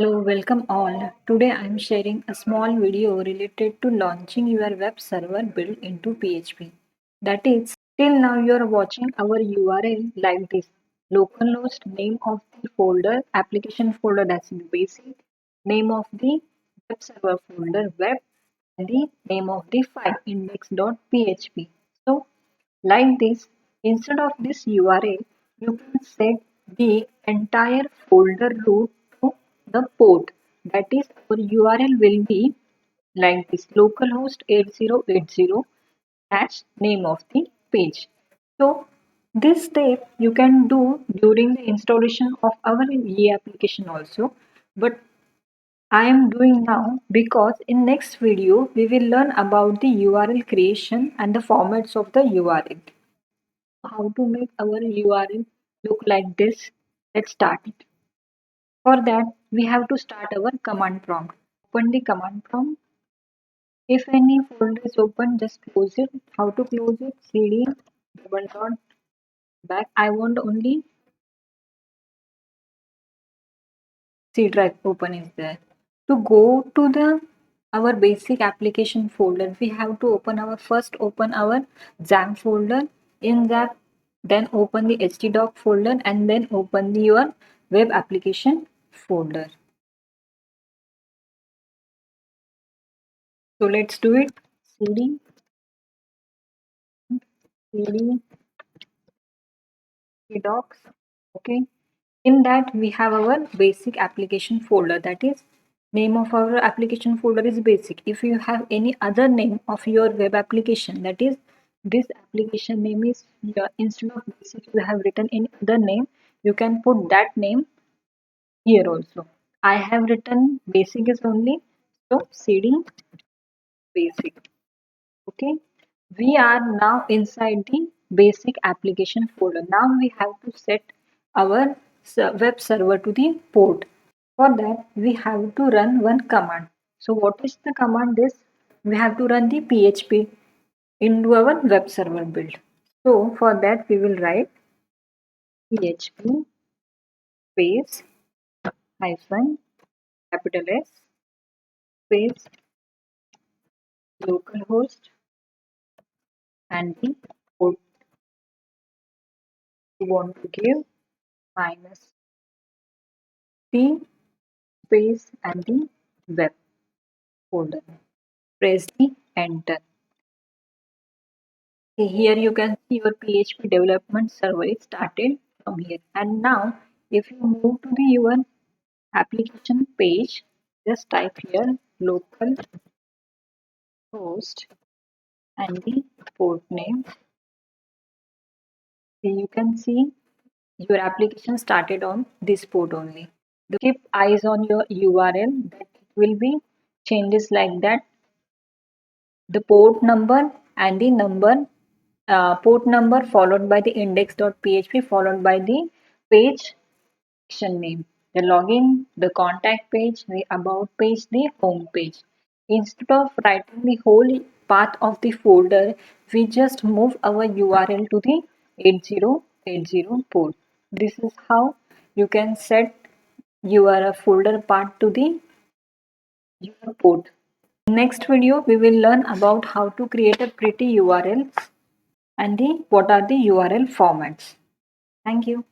Hello, welcome all. Today I am sharing a small video related to launching your web server built into PHP. That is, till now you are watching our URL like this: localhost, name of the folder, application folder, that's the basic, name of the web server folder, web, and the name of the file index.php. So like this, instead of this URL, you can set the entire folder root to the port. That is, our URL will be like this: localhost 8080 dash name of the page. So this step you can do during the installation of our E application also, but I am doing now because in next video we will learn about the URL creation and the formats of the URL. How to make our URL look like this? Let's start it. For that, we have to start our command prompt. Open the command prompt. If any folder is open, just close it. How to close it? CD double dot back. I want only C drive open is there. To go to the our basic application folder, we have to open our XAMPP folder. In that, then open the htdoc folder and then open your web application folder. So let's do it. cd cd docs. Okay. In that we have our basic application folder. That is, name of our application folder is basic. If you have any other name of your web application, that is, this application name is instead of basic you have written any other name, you can put that name here also. I have written basic is only, so cd basic. Okay, we are now inside the basic application folder. Now we have to set our web server to the port. For that, we have to run one command. So what is the command? This we have to run the PHP into our web server build. So for that, we will write PHP space hyphen capital S space localhost and the port we want to give minus T space and the web folder. Press the enter. Okay, here you can see your PHP development server is started from here. And now if you move to the your application page, just type here local host and the port name. So you can see your application started on this port only. Keep eyes on your URL, that it will be changes like that. The port number and the port number followed by the index.php followed by the page section name, the login, the contact page, the about page, the home page. Instead of writing the whole path of the folder, we just move our URL to the 8080 port. This is how you can set your folder path to the your port. Next video, we will learn about how to create a pretty URL and what are the URL formats. Thank you.